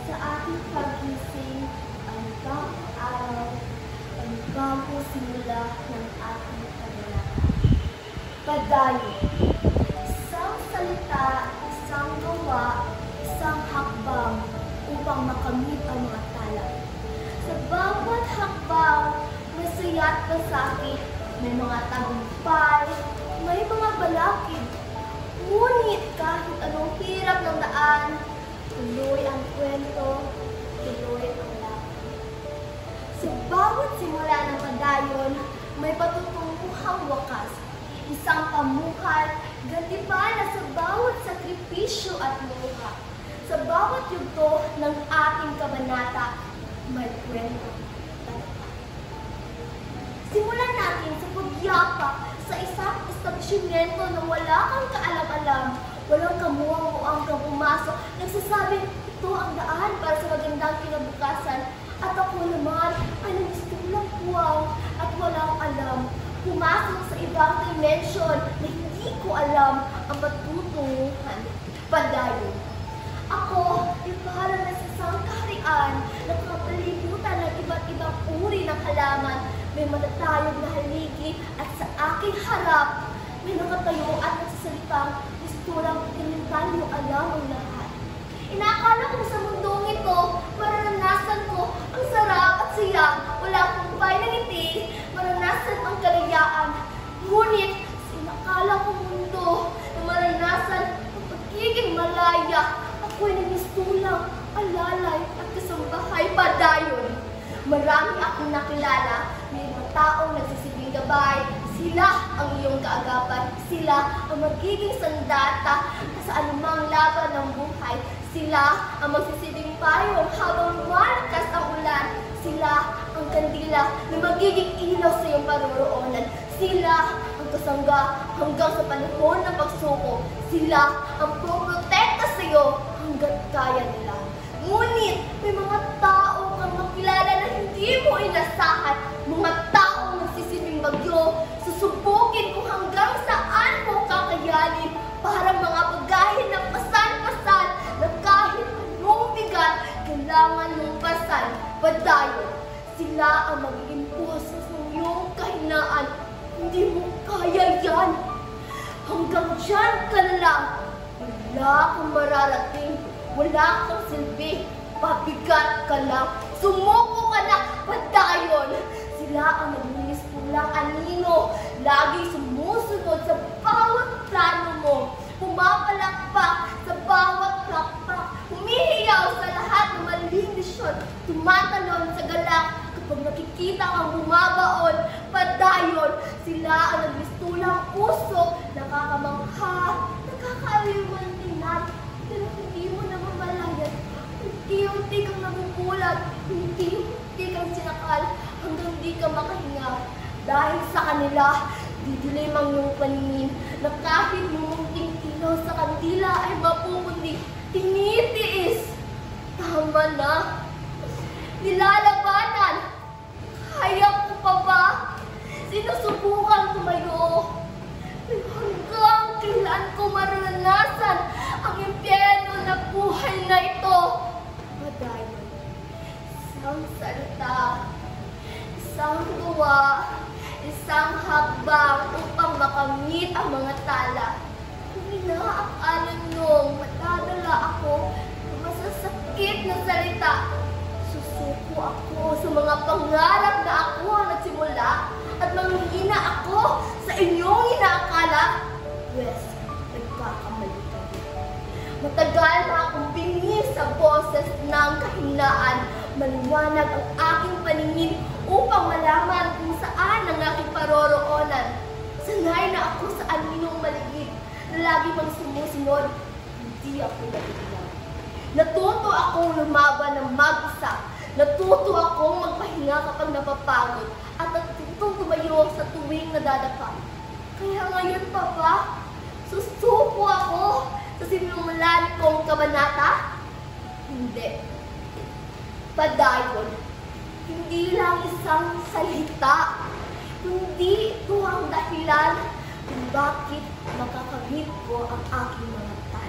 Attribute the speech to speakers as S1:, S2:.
S1: sa ating pagising ang bagong araw, ang bagong simula ng ating kabanata. Padayon. Isang salita, isang gawa, isang hakbang upang makamit ang mga tala. Sa bawat hakbang, may saya't kasakit, may mga tagumpay, may mga balakid. Ngunit kahit anong hirap ng daan, tuloy ang kwento, tuloy ang lakad. Sa bawat simula ng padayon, may patutunguhang wakas. Isang pamukal, gantipala sa bawat sakripisyo at luha. Sa bawat yugto ng ating kabanata, may kwento. Simulan natin sa pagyapa sa isang establishmento na wala kang kaalam-alam, walang kamuang-muang kang pumasok, nagsasabing ito ang daan para sa magandang kinabukasan. At ako naman ay nagsistulang puwang at walang alam. Pumasok sa ibang dimension na hindi ko alam ang patutunguhan. Padayon. Ako ay para na sa isang kaharian na kapalibutan ng iba't ibang uri ng halaman. May matatayog na haligi at sa aking harap may nakatayo at nagsasalitang isturang pinintay mo alam ang lahat. Inaakala ko sa mundong ito, mararanasan ko ang sarap at saya. Wala akong bay na ngiti, maranasan ang kalayaan. Ngunit sa inakala kong mundo na maranasan ang pagiging malaya, ako'y nanistulang, alalay at kasambahay. Padayon. Marami akong nakilala, may mga taong nagsisibing gabay. Sila ang iyong kaagapan, sila ang magiging sandata sa anumang laban ng buhay. Sila ang magsisibing payong habang lumalakas ang ulan. Sila ang kandila na magiging ilaw sa iyong paroroonan. Sila ang kasangga hanggang sa panahon ng pagsuko. Sila ang puprotekta sa iyo hanggat kaya nila. Ngunit may mga tao kang makilala na hindi mo inasahan. Mga taong nagsisibing bagyo, susubukin kung hanggang saan mo kakayanin. Parang mga bagahe ng pasan-pasan na kahit anong bigat, kailangan mong pasan. Padayon. Sila ang magiging puso sa iyong kahinaan. Hindi mo kaya yan. Hanggang dyan ka na lang. Wala kang mararating. Wala kang silbi, pabigat ka lang, sumuko ka na. Padayon. Sila ang naglinis pulang anino, lagi sumusunod sa bawat plano mo, pumapalakpak sa bawat plakpak, humihiyaw sa lahat ng maling desisyon, tumatalon sa galak kapag nakikita kang bumabaon. Padayon. Sila ang naglistulang puso, nakakamangha, nakakaaliwan tingnan. Pero hindi mo na mamalayan, unti-unti kang nabubulat, unti-unti kang sinakal, hanggang di ka makahinga. Dahil sa kanila, didilim ang iyong paningin, na kahit mumunting ilaw sa kandila ay mapupundi, tinitiis. Tama na. Nilalabanan. Kaya ko pa ba? Sinusubukan tumayo. Pero hanggang kailan ko maranasan ang impyerno na buhay na ito? Padayon. Isang salita, isang gawa, isang hakbang upang makamit ang mga tala. Kung inaakala niyong matadala ako ng masasakit na salita, susuko ako sa mga pangarap na ako ang nagsimula at manghihina ako sa inyong inaakala. Yes, nagkakamali ka. Matagal na akong bingis sa boses ng kahinaan. Maliwanag ang aking paningin upang malaman kung saan ang aking paroroonan. Sanay na ako sa aninong maligid na lagi mang sumusunod, hindi ako nabigyan. Natuto akong lumaban ng mag-isa. Natuto akong magpahinga kapag napapagod. At natutong tumayo sa tuwing nadadapa. Kaya ngayon pa ba, susuko ako sa sinulan kong kabanata? Hindi. Padayon. Hindi lang isang salita, kundi ito ang dahilan kung bakit makakamit ko ang aking mga tao.